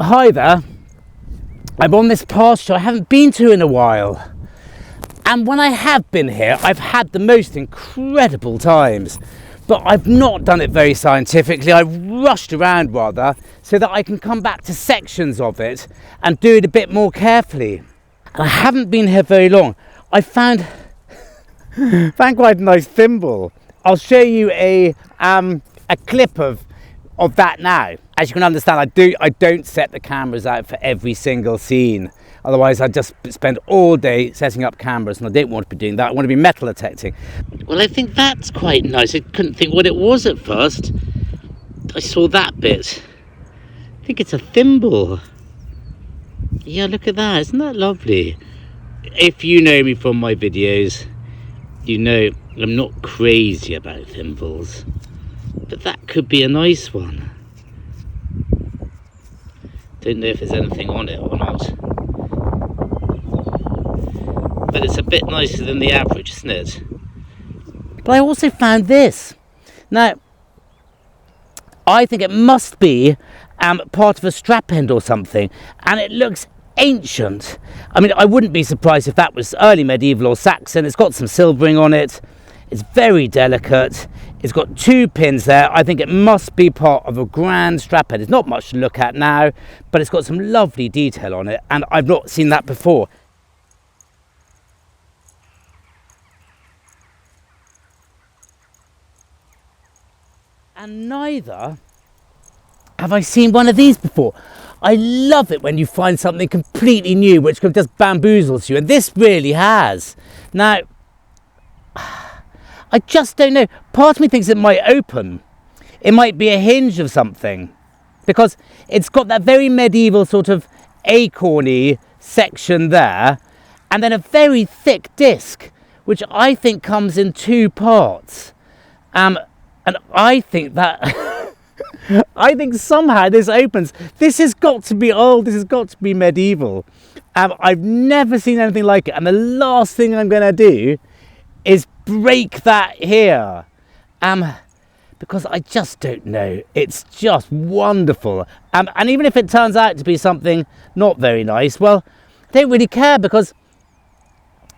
Hi there, I'm on this pasture I haven't been to in a while, and when I have been here I've had the most incredible times, but I've not done it very scientifically. I've rushed around rather so that I can come back to sections of it and do it a bit more carefully. And I haven't been here very long. I found quite a nice thimble. I'll show you a clip of that now. As you can understand, I don't set the cameras out for every single scene. Otherwise, I'd just spend all day setting up cameras, and I don't want to be doing that. I want to be metal detecting. Well, I think that's quite nice. I couldn't think what it was at first. I saw that bit. I think it's a thimble. Yeah, look at that. Isn't that lovely? If you know me from my videos, you know I'm not crazy about thimbles, but that could be a nice one. Don't know if there's anything on it or not, but it's a bit nicer than the average, isn't it? But I also found this. Now, I think it must be part of a strap end or something, and it looks ancient. I mean, I wouldn't be surprised if that was early medieval or Saxon. It's got some silvering on it. It's very delicate. It's got 2 pins there. I think it must be part of a grand strap head. It's not much to look at now, but it's got some lovely detail on it, and I've not seen that before. And neither have I seen one of these before. I love it when you find something completely new which just bamboozles you, and this really has. Now, I just don't know. Part of me thinks it might open. It might be a hinge of something, because it's got that very medieval sort of acorny section there, and then a very thick disc, which I think comes in 2 parts. And I think that I think somehow this opens. This has got to be old. This has got to be medieval. I've never seen anything like it, and the last thing I'm going to do is break that here, because I just don't know. It's just wonderful, and even if it turns out to be something not very nice, well, I don't really care, because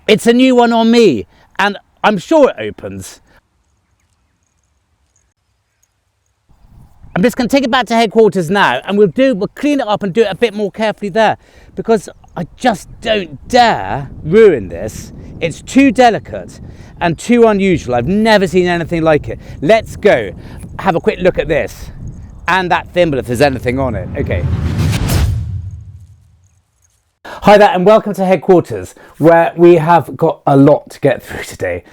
it's a new one on me, and I'm sure it opens. I'm just going to take it back to headquarters now, and we'll clean it up and do it a bit more carefully there, because I just don't dare ruin this. It's too delicate and too unusual. I've never seen anything like it. Let's go have a quick look at this and that thimble if there's anything on it. Okay. Hi there, and welcome to headquarters, where we have got a lot to get through today.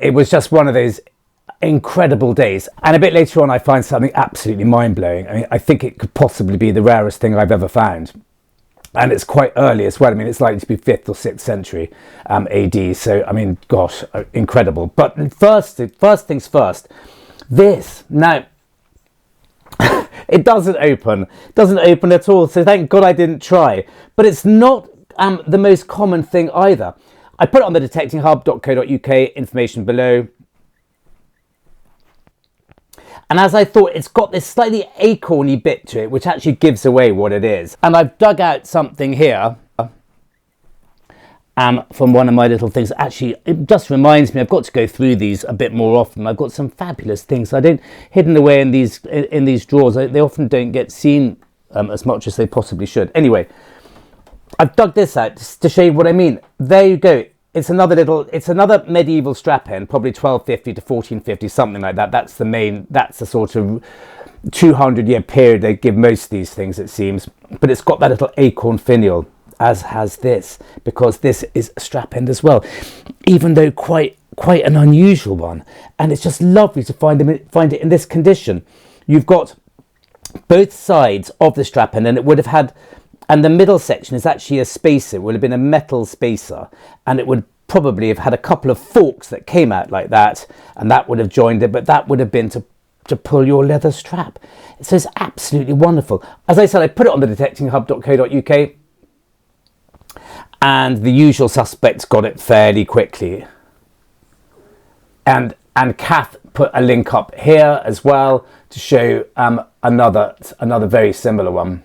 It was just one of those incredible days, and a bit later on I find something absolutely mind-blowing. I mean, I think it could possibly be the rarest thing I've ever found, and it's quite early as well. I mean, it's likely to be 5th or 6th century AD, so I mean, gosh, incredible. But first things first, this now it doesn't open at all, so thank God I didn't try. But it's not the most common thing either. I put it on the detectinghub.co.uk, information below. And as I thought, it's got this slightly acorny bit to it, which actually gives away what it is. And I've dug out something here from one of my little things. Actually, it just reminds me, I've got to go through these a bit more often. I've got some fabulous things hidden away in these drawers. They often don't get seen as much as they possibly should. Anyway, I've dug this out just to show you what I mean. There you go. It's another medieval strap end, probably 1250 to 1450, something like that. That's the sort of 200-year period they give most of these things, it seems. But it's got that little acorn finial, as has this, because this is a strap end as well, even though quite an unusual one. And it's just lovely to find it in this condition. You've got both sides of the strap end, and it would have had. And the middle section is actually a spacer. It would have been a metal spacer, and it would probably have had a couple of forks that came out like that, and that would have joined it, but that would have been to pull your leather strap. So it's absolutely wonderful. As I said, I put it on the detectinghub.co.uk, and the usual suspects got it fairly quickly. And Kath put a link up here as well to show another very similar one.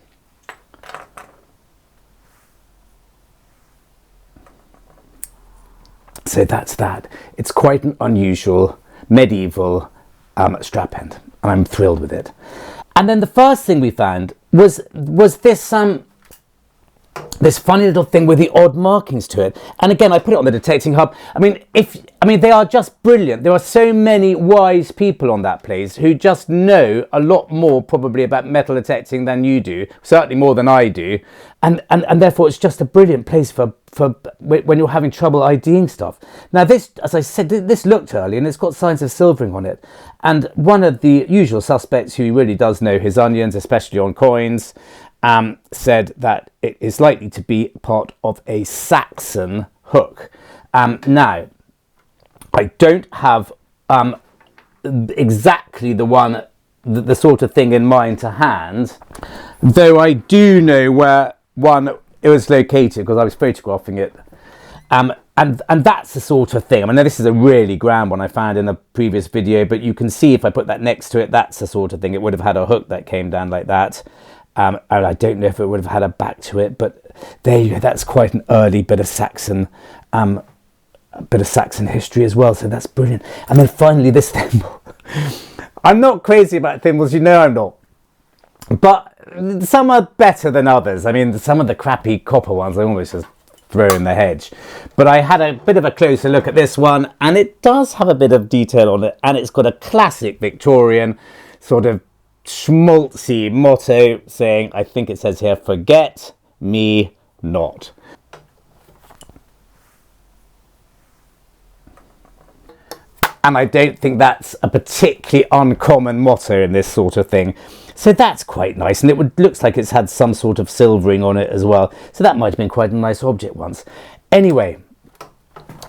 So that's that. It's quite an unusual medieval strap end, and I'm thrilled with it. And then the first thing we found was this funny little thing with the odd markings to it. And again, I put it on the detecting hub. I mean, they are just brilliant. There are so many wise people on that place who just know a lot more probably about metal detecting than you do, certainly more than I do. And therefore it's just a brilliant place for when you're having trouble IDing stuff. Now this, as I said, this looked early and it's got signs of silvering on it. And one of the usual suspects who really does know his onions, especially on coins, said that it is likely to be part of a Saxon hook. Now, I don't have exactly the sort of thing in mind to hand, though I do know where it was located because I was photographing it. And that's the sort of thing. I mean, this is a really grand one I found in a previous video, but you can see if I put that next to it, that's the sort of thing. It would have had a hook that came down like that. And I don't know if it would have had a back to it, but there you go. That's quite an early bit of Saxon history as well. So that's brilliant. And then finally, this thimble. I'm not crazy about thimbles, you know I'm not. But some are better than others. I mean, some of the crappy copper ones I almost just throw in the hedge. But I had a bit of a closer look at this one, and it does have a bit of detail on it, and it's got a classic Victorian sort of schmaltzy motto saying, I think it says here, "Forget me not." And I don't think that's a particularly uncommon motto in this sort of thing. So that's quite nice, and it looks like it's had some sort of silvering on it as well. So that might have been quite a nice object once. Anyway,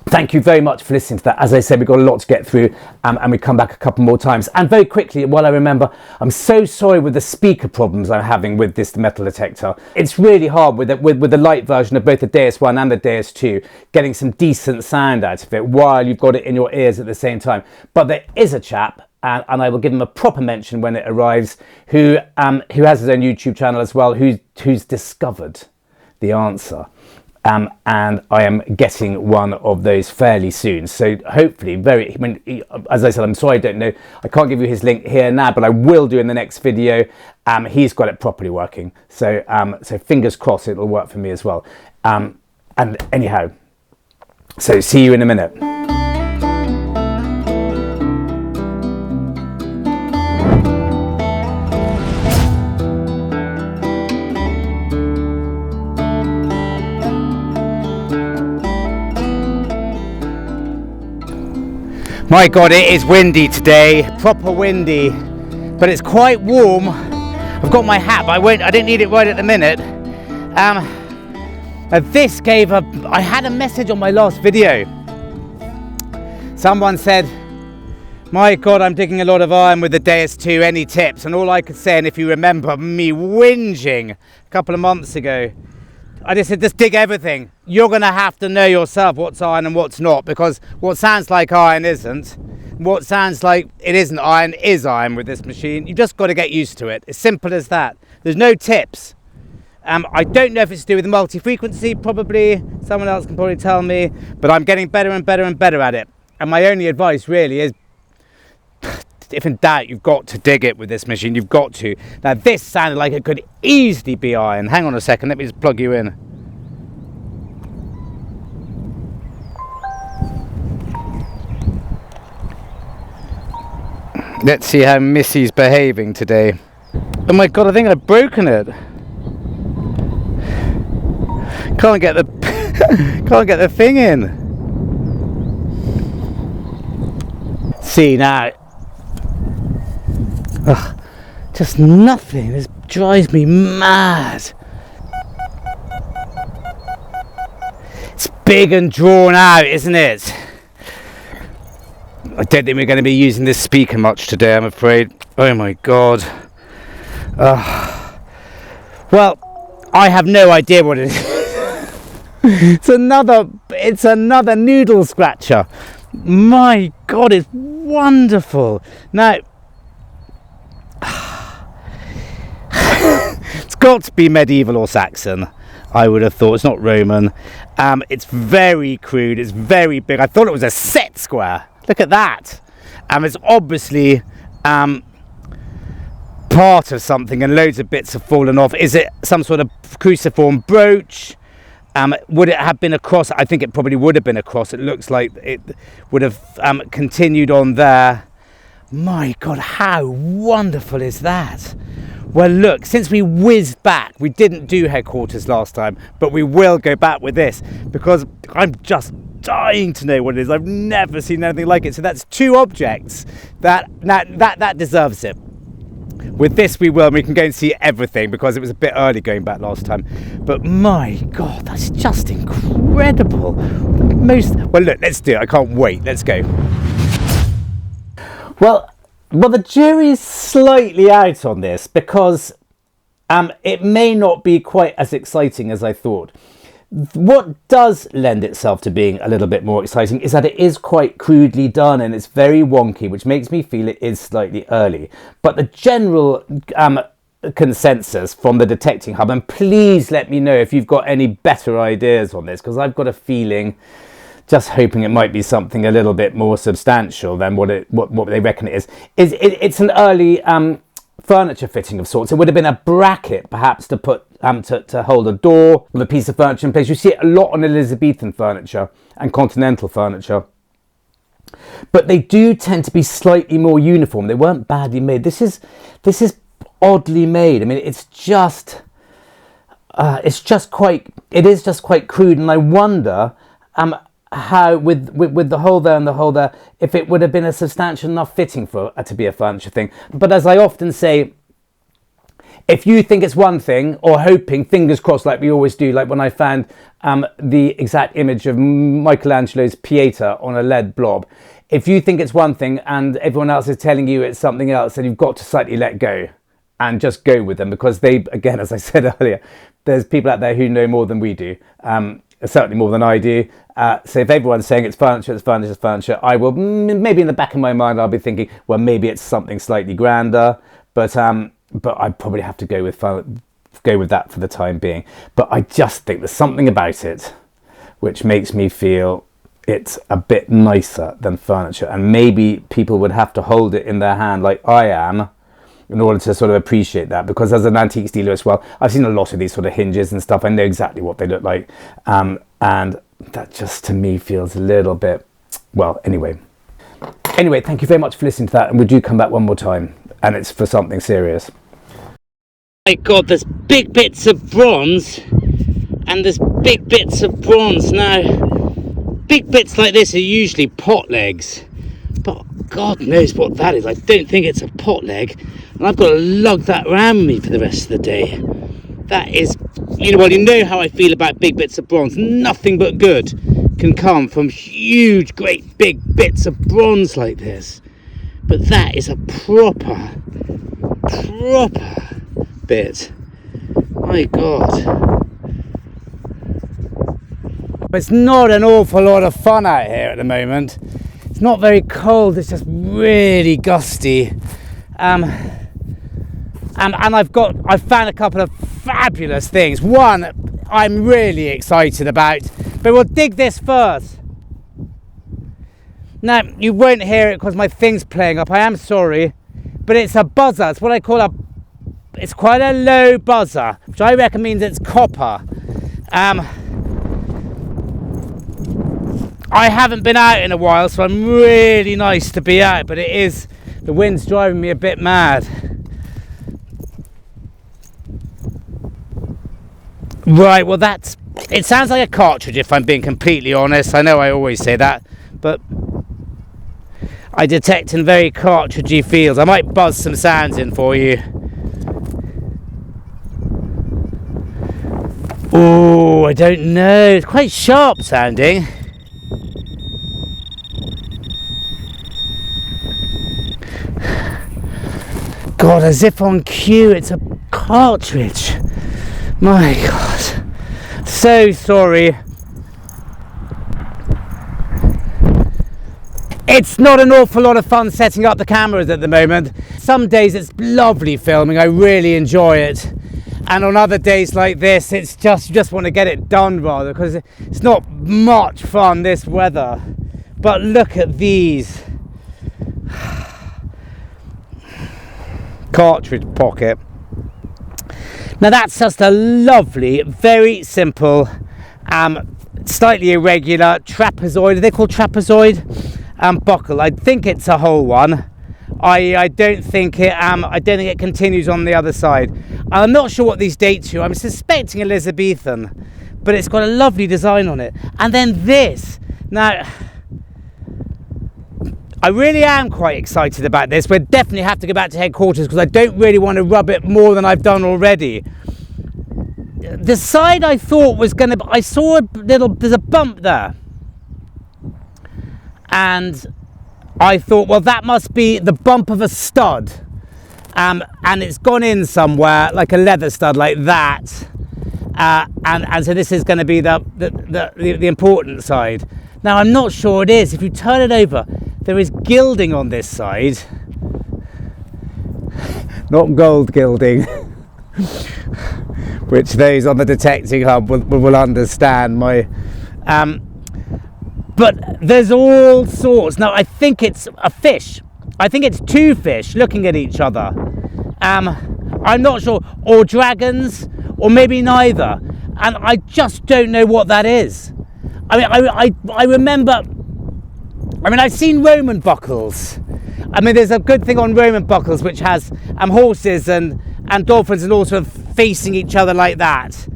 thank you very much for listening to that. As I said, we've got a lot to get through, and we come back a couple more times. And very quickly, while I remember, I'm so sorry with the speaker problems I'm having with this metal detector. It's really hard with the light version of both the Deus I and the Deus II, getting some decent sound out of it while you've got it in your ears at the same time. But there is a chap, and I will give him a proper mention when it arrives, who has his own YouTube channel as well, who's discovered the answer. And I am getting one of those fairly soon. So hopefully, as I said, I'm sorry I don't know. I can't give you his link here now, but I will do in the next video. He's got it properly working. So fingers crossed it'll work for me as well. And anyhow, so see you in a minute. My God, it is windy today, proper windy, but it's quite warm. I've got my hat, but I didn't need it right at the minute. I had a message on my last video. Someone said, my God, I'm digging a lot of iron with the Deus II, any tips? And all I could say, and if you remember me whinging a couple of months ago, I just said, just dig everything. You're going to have to know yourself what's iron and what's not, because what sounds like iron isn't. What sounds like it isn't iron is iron with this machine. You just got to get used to it. As simple as that. There's no tips. I don't know if it's to do with multi-frequency, probably. Someone else can probably tell me. But I'm getting better and better and better at it. And my only advice really is, if in doubt, you've got to dig it with this machine. You've got to. Now this sounded like it could easily be iron. Hang on a second, let me just plug you in. Let's see how Missy's behaving today. Oh my God, I think I've broken it. Can't get the thing in. See now. Ugh, just nothing. This drives me mad. It's big and drawn out, isn't it? I don't think we're going to be using this speaker much today, I'm afraid. Oh my God. Well, I have no idea what it is. It's another noodle scratcher. My God, it's wonderful. Now, it's got to be medieval or Saxon. I would have thought. It's not Roman. It's very crude. It's very big. I thought it was a set square. Look at that. It's obviously part of something, and loads of bits have fallen off. Is it some sort of cruciform brooch? Would it have been a cross? I think it probably would have been a cross. It looks like it would have continued on there. My God, how wonderful is that? Well, look, since we whizzed back, we didn't do headquarters last time, but we will go back with this because I'm just dying to know what it is. I've never seen anything like it. So that's 2 objects that deserves it. With this we will, and we can go and see everything because it was a bit early going back last time. But my God, that's just incredible. Well, look, let's do it. I can't wait. Let's go. Well, the jury's slightly out on this because it may not be quite as exciting as I thought. What does lend itself to being a little bit more exciting is that it is quite crudely done and it's very wonky, which makes me feel it is slightly early. But the general consensus from the detecting hub, and please let me know if you've got any better ideas on this, because I've got a feeling, just hoping it might be something a little bit more substantial than what they reckon it is. It's an early furniture fitting of sorts. It would have been a bracket perhaps to put to hold a door with a piece of furniture in place. You see it a lot on Elizabethan furniture and continental furniture, but they do tend to be slightly more uniform. They weren't badly made. This is oddly made. I mean, it is just quite crude, and I wonder how with the hole there and the hole there, if it would have been a substantial enough fitting for to be a furniture thing. But as I often say, if you think it's one thing, or hoping, fingers crossed, like we always do, like when I found the exact image of Michelangelo's Pieta on a lead blob, if you think it's one thing and everyone else is telling you it's something else, then you've got to slightly let go and just go with them, because they, again, as I said earlier, there's people out there who know more than we do, certainly more than I do. So if everyone's saying it's furniture, it's furniture, it's furniture, I will, maybe in the back of my mind, I'll be thinking, well, maybe it's something slightly grander, but I'd probably have to go with that for the time being. But I just think there's something about it which makes me feel it's a bit nicer than furniture, and maybe people would have to hold it in their hand like I am in order to sort of appreciate that, because as an antiques dealer as well, I've seen a lot of these sort of hinges and stuff. I know exactly what they look like, and that just to me feels a little bit, well, anyway, thank you very much for listening to that, and would you come back one more time, and it's for something serious. My God, there's big bits of bronze and there's big bits of bronze. Now, big bits like this are usually pot legs, but God knows what that is. I don't think it's a pot leg, and I've got to lug that around with me for the rest of the day. That is, you know how I feel about big bits of bronze. Nothing but good can come from huge, great big bits of bronze like this. But that is a proper bit. My God. It's not an awful lot of fun out here at the moment. It's not very cold, it's just really gusty. And I've found a couple of fabulous things. One I'm really excited about, but we'll dig this first. Now, you won't hear it because my thing's playing up, I am sorry, but it's a buzzer. It's what I call it's quite a low buzzer, which I reckon means it's copper. I haven't been out in a while, so I'm really nice to be out, but the wind's driving me a bit mad. Right, well it sounds like a cartridge if I'm being completely honest. I know I always say that, but I detect in very cartridgey fields. I might buzz some sounds in for you. Oh, I don't know. It's quite sharp sounding. God, as if on cue, it's a cartridge. My God. So sorry. It's not an awful lot of fun setting up the cameras at the moment. Some days it's lovely filming, I really enjoy it. And on other days like this, it's just you just want to get it done rather, because it's not much fun this weather. But look at these. Cartridge pocket. Now that's just a lovely, very simple, slightly irregular trapezoid. Are they called trapezoid? Buckle. I think it's a whole one. I don't think it continues on the other side. I'm not sure what these date to. I'm suspecting Elizabethan, but it's got a lovely design on it. And then this. Now, I really am quite excited about this. We'll definitely have to go back to headquarters because I don't really want to rub it more than I've done already. The side I thought was going to... I saw there's a bump there. And I thought, well, that must be the bump of a stud. And it's gone in somewhere, like a leather stud like that. And so this is going to be the important side. Now, I'm not sure it is. If you turn it over, there is gilding on this side. Not gold gilding. Which those on the detecting hub will understand. But there's all sorts. Now, I think it's a fish. I think it's two fish looking at each other. I'm not sure. Or dragons, or maybe neither. And I just don't know what that is. I mean, I remember... I mean, I've seen Roman buckles. I mean, there's a good thing on Roman buckles which has horses and dolphins and all sort of facing each other like that.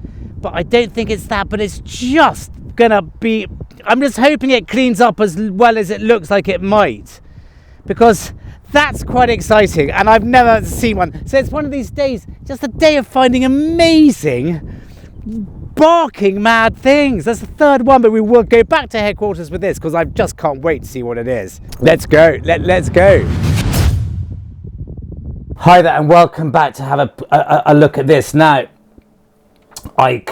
But I don't think it's that. But it's just gonna be... I'm just hoping it cleans up as well as it looks like it might. Because that's quite exciting. And I've never seen one. So it's one of these days, just a day of finding amazing... barking mad things. That's the third one, but we will go back to headquarters with this because I just can't wait to see what it is. Let's go. Let's go. Hi there, and welcome back to have a look at this. Now, I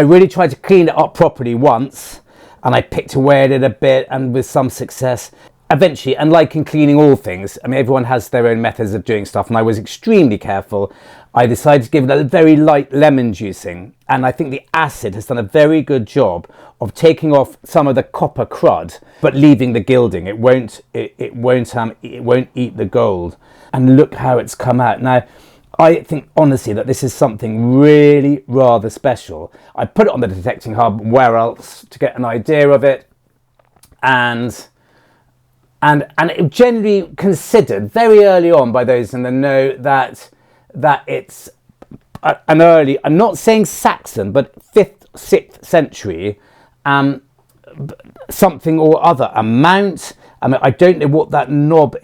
really tried to clean it up properly once, and I picked away at it a bit, and with some success. Eventually, and like in cleaning all things, I mean, everyone has their own methods of doing stuff, and I was extremely careful. I decided to give it a very light lemon juicing, and I think the acid has done a very good job of taking off some of the copper crud, but leaving the gilding. It won't eat the gold. And look how it's come out. Now, I think honestly that this is something really rather special. I put it on the detecting hub, where else, to get an idea of it, and it generally considered very early on by those in the know that it's an early, I'm not saying Saxon, but 5th, 6th century, something or other, a mount. I mean, I don't know what that knob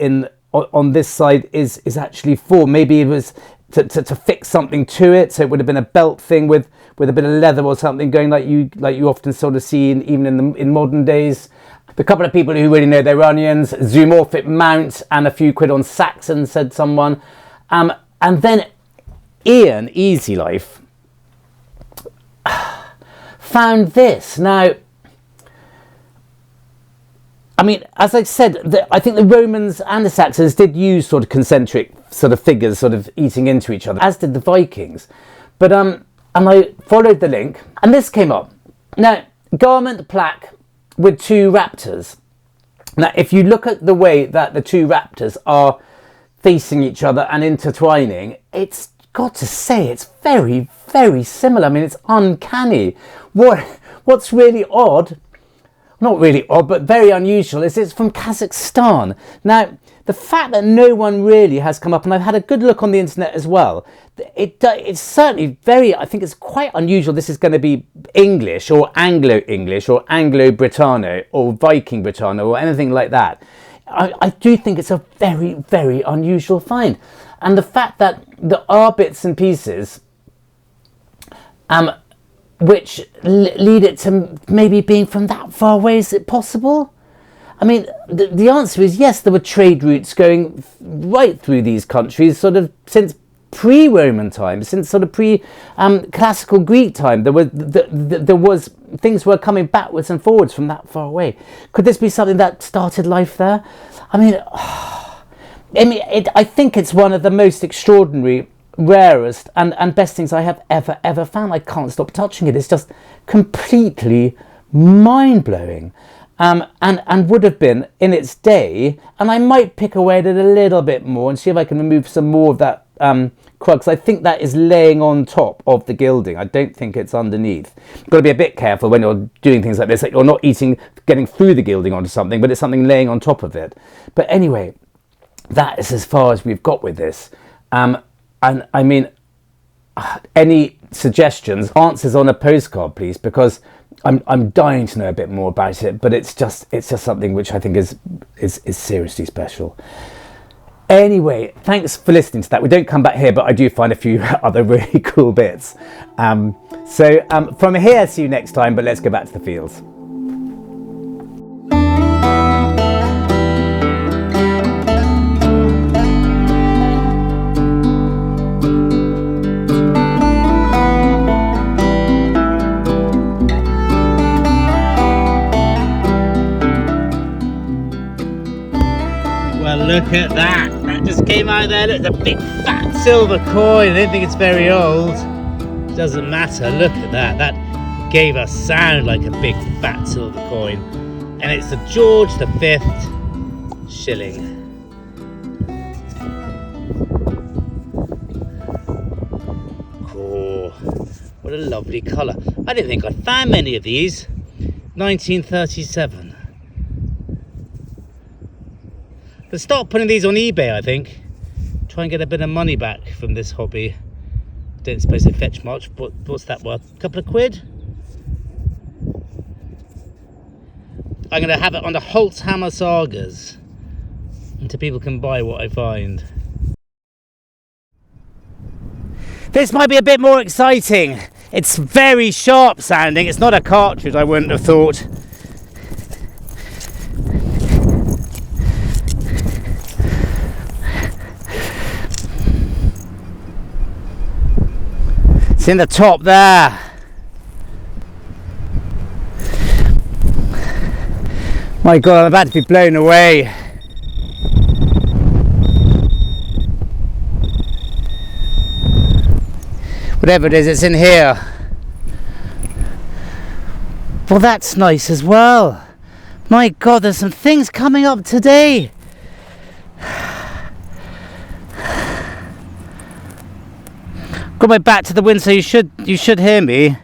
on this side is actually for. Maybe it was to fix something to it, so it would have been a belt thing with a bit of leather or something going, like you often sort of see even in modern days. The couple of people who really know their onions, zoomorphic mount and a few quid on Saxon, said someone. And then Ian, Easy Life, found this. Now, I mean, as I said, I think the Romans and the Saxons did use sort of concentric sort of figures sort of eating into each other, as did the Vikings. But and I followed the link, and this came up. Now, garment plaque with two raptors. Now, if you look at the way that the two raptors are facing each other and intertwining, it's got to say it's very, very similar. I mean, it's uncanny. What's really odd, not really odd, but very unusual, is it's from Kazakhstan. Now, the fact that no one really has come up, and I've had a good look on the internet as well, it's certainly very, I think it's quite unusual. This is going to be English or Anglo-English or Anglo-Britanno or Viking Britanno or anything like that. I do think it's a very, very unusual find. And the fact that there are bits and pieces which lead it to maybe being from that far away, is it possible? I mean, the answer is yes, there were trade routes going right through these countries sort of since pre-Roman times, since sort of pre-classical Greek time. There was things were coming backwards and forwards from that far away. Could this be something that started life there? I mean, I think it's one of the most extraordinary rarest and best things I have ever found. I can't stop touching it. It's just completely mind-blowing, and would have been in its day. And I might pick away at it a little bit more and see if I can remove some more of that crux. I think that is laying on top of the gilding. I don't think it's underneath. You've got to be a bit careful when you're doing things like this, that you're not getting through the gilding onto something, but it's something laying on top of it. But anyway, that is as far as we've got with this. And I mean, any suggestions, answers on a postcard, please, because I'm dying to know a bit more about it. But it's just something which I think is seriously special. Anyway, thanks for listening to that. We don't come back here, but I do find a few other really cool bits. So from here, see you next time. But let's go back to the fields. Look at that. That just came out there. Look, the big fat silver coin. I don't think it's very old. It doesn't matter. Look at that. That gave a sound like a big fat silver coin. And it's the George V shilling. Cool. What a lovely colour. I didn't think I'd found many of these. 1937. But start putting these on eBay, I think. Try and get a bit of money back from this hobby. Don't suppose they fetch much, but what's that worth? A couple of quid? I'm going to have it on the Holzhammer Sagas until people can buy what I find. This might be a bit more exciting. It's very sharp sounding. It's not a cartridge, I wouldn't have thought. It's in the top there. My God, I'm about to be blown away. Whatever it is, it's in here. Well, that's nice as well. My God, there's some things coming up today. Got my back to the wind, so you should hear me.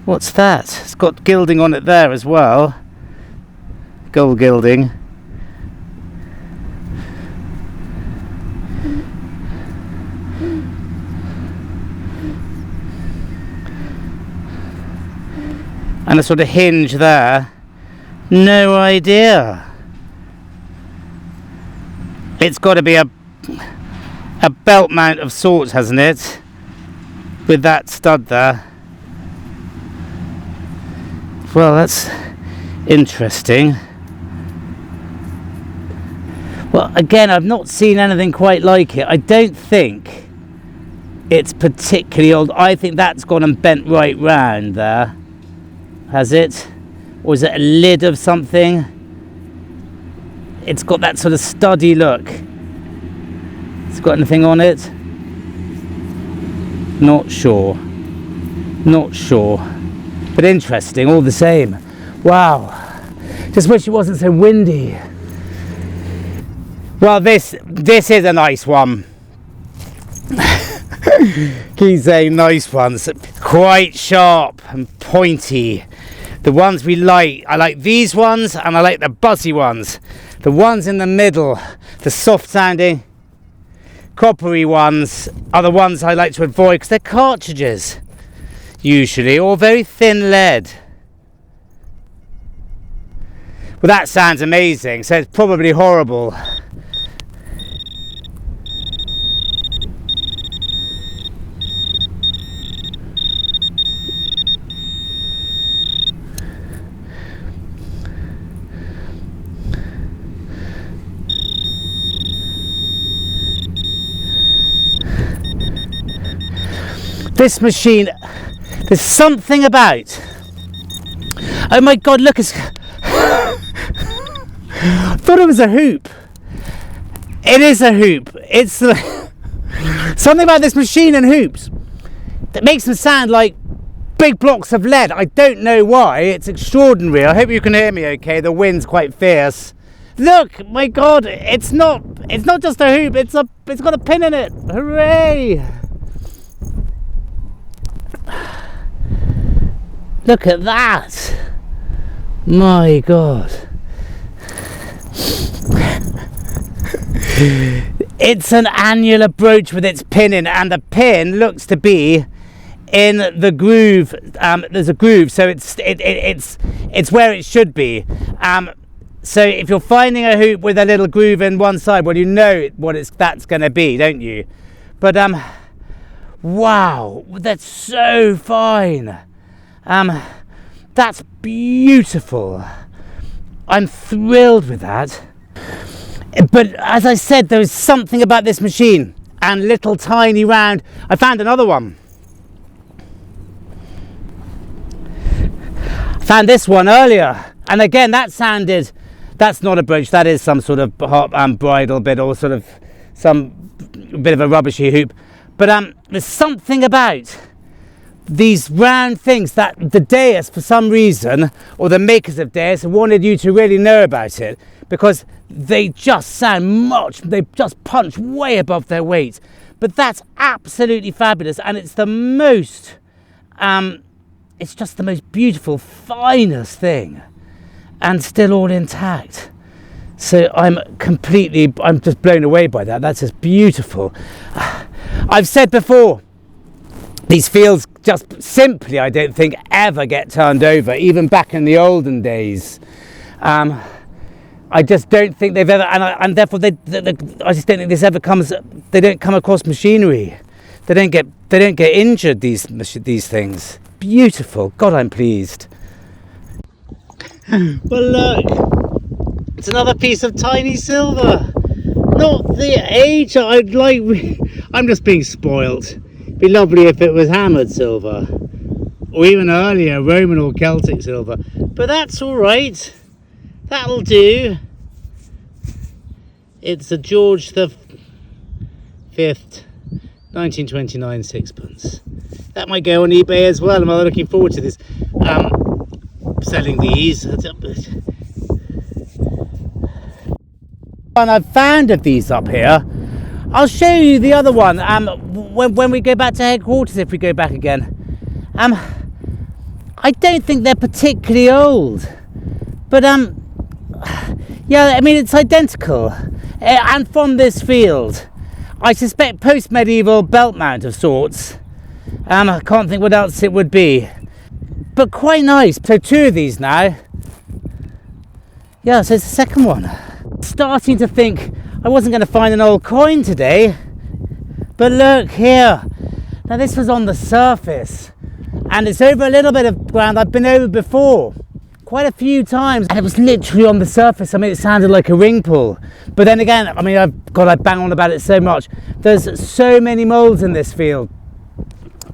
What's that? It's got gilding on it there as well. Gold gilding. And a sort of hinge there. No idea. It's got to be a belt mount of sorts, hasn't it? With that stud there. Well, that's interesting. Well, again, I've not seen anything quite like it. I don't think it's particularly old. I think that's gone and bent right round there. Has it? Or is it a lid of something? It's got that sort of studdy look. It's got anything on it? Not sure. Not sure. But interesting all the same. Wow. Just wish it wasn't so windy. Well, this is a nice one. Keep saying nice ones. Quite sharp and pointy. The ones we like. I like these ones and I like the buzzy ones. The ones in the middle, the soft sounding coppery ones, are the ones I like to avoid because they're cartridges usually, or very thin lead. Well, that sounds amazing, so it's probably horrible. This machine, there's something about. Oh my God, look, it's I thought it was a hoop. It is a hoop. It's Something about this machine and hoops that makes them sound like big blocks of lead. I don't know why. It's extraordinary. I hope you can hear me okay. The wind's quite fierce. Look, my God, it's not just a hoop. It's got a pin in it. Hooray! Look at that. My God. It's an annular brooch with its pin in, and the pin looks to be in the groove. There's a groove, so it's where it should be. So if you're finding a hoop with a little groove in one side, well, you know what that's going to be, don't you? But wow, that's so fine. That's beautiful. I'm thrilled with that. But as I said, there is something about this machine and little tiny round. I found another one. I found this one earlier, and again that's not a brooch, that is some sort of bridle bit or sort of some bit of a rubbishy hoop. But there's something about these round things that the Deus, for some reason, or the makers of Deus, wanted you to really know about it, because they just sound they just punch way above their weight. But that's absolutely fabulous, and it's the most it's just the most beautiful, finest thing, and still all intact. So I'm just blown away by that. That's just beautiful. I've said before, these fields just simply, I don't think, ever get turned over, even back in the olden days. I just don't think they've ever, and therefore I just don't think this ever comes. They don't come across machinery. They don't get injured. These things. Beautiful. God, I'm pleased. Well, look, it's another piece of tiny silver. Not the age I'd like. I'm just being spoilt. It'd be lovely if it was hammered silver, or even earlier Roman or Celtic silver. But that's all right. That'll do. It's a George the 5th, 1929 sixpence. That might go on eBay as well. I'm rather looking forward to this. Selling these. One I've found of these up here. I'll show you the other one when we go back to headquarters, if we go back again. I don't think they're particularly old, but yeah, I mean, it's identical, and from this field. I suspect post-medieval belt mount of sorts. I can't think what else it would be, but quite nice. So 2 of these now. Yeah, so it's the second one. Starting to think I wasn't going to find an old coin today, but look here. Now this was on the surface, and it's over a little bit of ground I've been over before, quite a few times, and it was literally on the surface. I mean, it sounded like a ring pull, but then again, I mean, I bang on about it so much. There's so many moles in this field.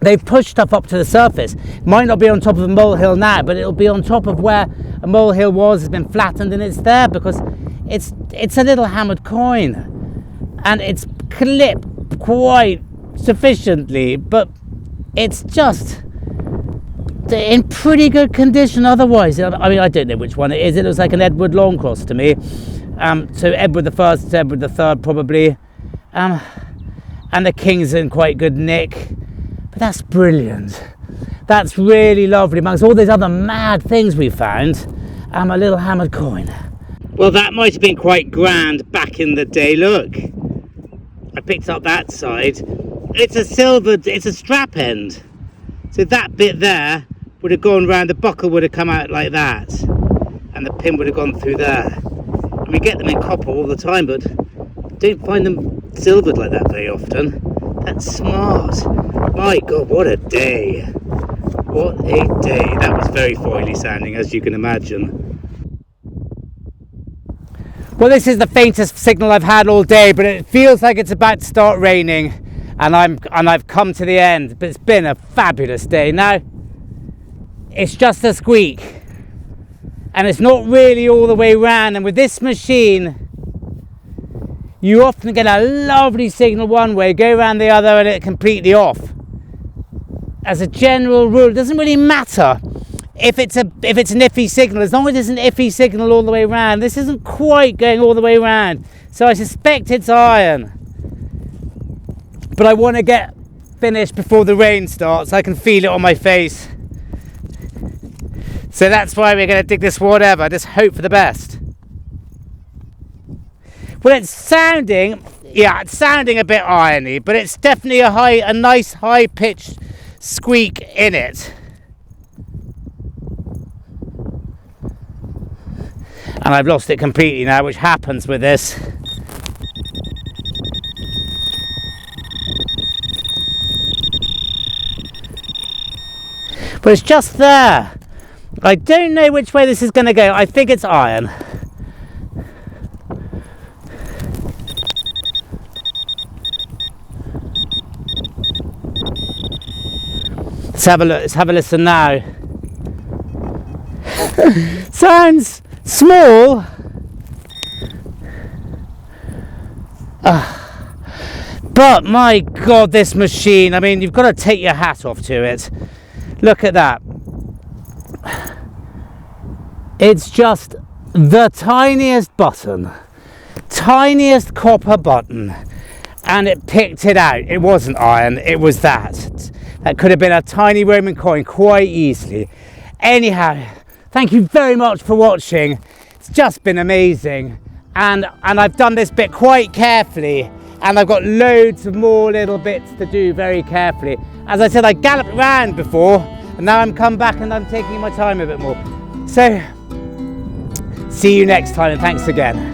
They've pushed stuff up to the surface. It might not be on top of a molehill now, but it'll be on top of where a molehill was. It's been flattened, and it's there because it's a little hammered coin, and it's clipped quite sufficiently, but it's just in pretty good condition otherwise. I mean, I don't know which one it is. It looks like an Edward Longcross to me. So Edward the First, Edward the Third probably, and the King's in quite good nick. But that's brilliant. That's really lovely. Amongst all these other mad things we found, a little hammered coin. Well, that might have been quite grand back in the day. Look, I picked up that side. It's a strap end. So that bit there would have gone round, the buckle would have come out like that, and the pin would have gone through there. And we get them in copper all the time, but don't find them silvered like that very often. That's smart. My God, what a day. What a day. That was very foily sounding, as you can imagine. Well, this is the faintest signal I've had all day, but it feels like it's about to start raining, and I've come to the end. But it's been a fabulous day. Now, it's just a squeak, and it's not really all the way round. And with this machine, you often get a lovely signal one way, go around the other and it's completely off. As a general rule, it doesn't really matter if it's an iffy signal, as long as it's an iffy signal all the way around. This isn't quite going all the way around, so I suspect it's iron. But I want to get finished before the rain starts. I can feel it on my face. So that's why we're going to dig this whatever, just hope for the best. Well, it's sounding a bit irony, but it's definitely a nice high-pitched squeak in it. And I've lost it completely now, which happens with this. But it's just there. I don't know which way this is going to go. I think it's iron. Let's have a listen now. Sounds small. But my God, this machine, I mean, you've got to take your hat off to it. Look at that. It's just the tiniest button, tiniest copper button, and it picked it out. It wasn't iron, it was that. That could have been a tiny Roman coin quite easily. Anyhow, thank you very much for watching. It's just been amazing. And I've done this bit quite carefully, and I've got loads of more little bits to do very carefully. As I said, I galloped around before, and now I'm come back and I'm taking my time a bit more. So, see you next time, and thanks again.